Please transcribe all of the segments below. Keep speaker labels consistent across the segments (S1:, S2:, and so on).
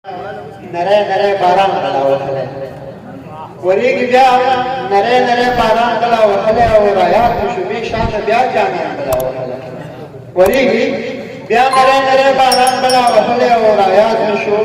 S1: نری نری باران کلا وهله وریږي بیا نری نری باران کلا وهله او رايات شو به شان بیا جانان کلا وهله وریږي بیا نری نری باران کلا وهله او رايات شو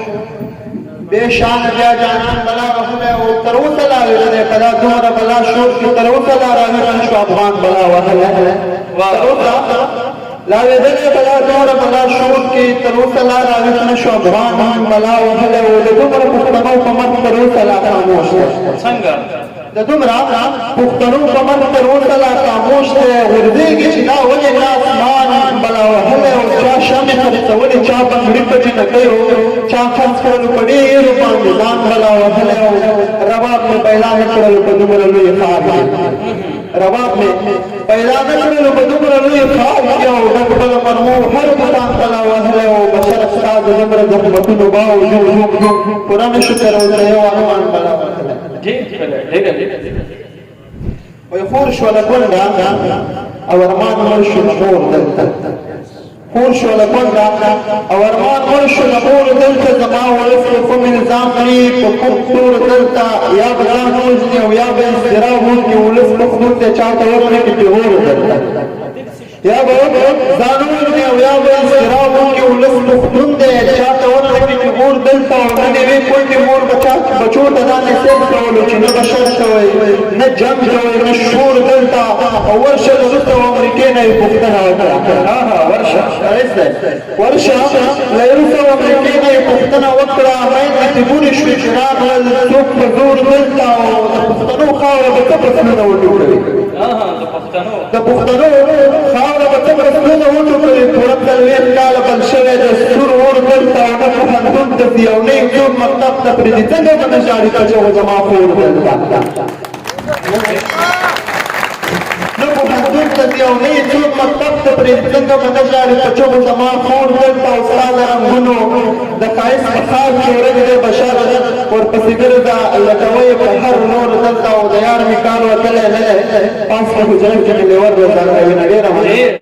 S1: به شان بیا جانان کلا وهله او تروسه لا ویل کلا دومره بلا شو تروسه لا راوي شو افغان بلا وهله تروسه لا ویدل بلا دور بلا شور کی تروسه لا راوي شو افغان بلا وهله او دومره پښتنو په مت تروسه لا خاموش
S2: څنګه
S1: د دومره پښتنو په مت تروسه لا خاموش دی ورځيږي چې دا ولې لا اسمان بلا وهله او چا شمه خرڅولې چا بنګړي پټي نه کوي چا خاص کړل په ډېرو باندې ځان بلا وهله او رباب په پیدا کړل په دومره لوی خار رباب میں پیدا نکرل په دومره لوی خار کې او د خپل مرمو هر بطان بلا وهله او بشر استاد دومره د خپلو باو جو قرآن شکر او یو ارمان بلا وهله وي خور شو لکوندا او ارمان مرشو نور دلته خور شو لکوندا او ارمان مرشو نور دلته زما ورسو کوم نظام دی په کوم تور دلته یا بلان وزنی او یا به ازدراب وزنی ولس مخدود ته چاته ورنه کې هور دلته یا به ځانون دی او یا به ازدراب وزنی ولس مخدود ته چاته ورنه کې هور دلته او نه وی کوئی دی مور بچو ته ځان سیل کولو چې نه بشر شوی نه جنگ شوی نه شور دلته او ورشه دلته امریکای نه پښتنه وکړه ورشه ورشه لایروسه امریکای نه پښتنه وکړه مې چې ګورې شو چې راغل څوک په زور دلته او د پښتنو خاوره به څه پسنه وټوکړي د پښتنو خاوره به څه پسنه وټوکړي پوره څلوېښت کاله بل شوی د سور اور دلته او نه پوهنتون ته ځي او نه څوک مکتب ته پرېږدي څنګه به نه ژاړي که چې زما خور دلته نه پوهنتون ته ځي او نه څوک مکتب ته پرېږدي څنګه به نه ژاړي که چې زما خور دلته او ستا د رنګونو د ښایست په خاص کې ورځ دی بشر ورپسې ګرځه لټوئ په هر نور دلته او د یار مې کال وتلی نه دی پاس په حجره کې مې لیور روزانه وینه ډېره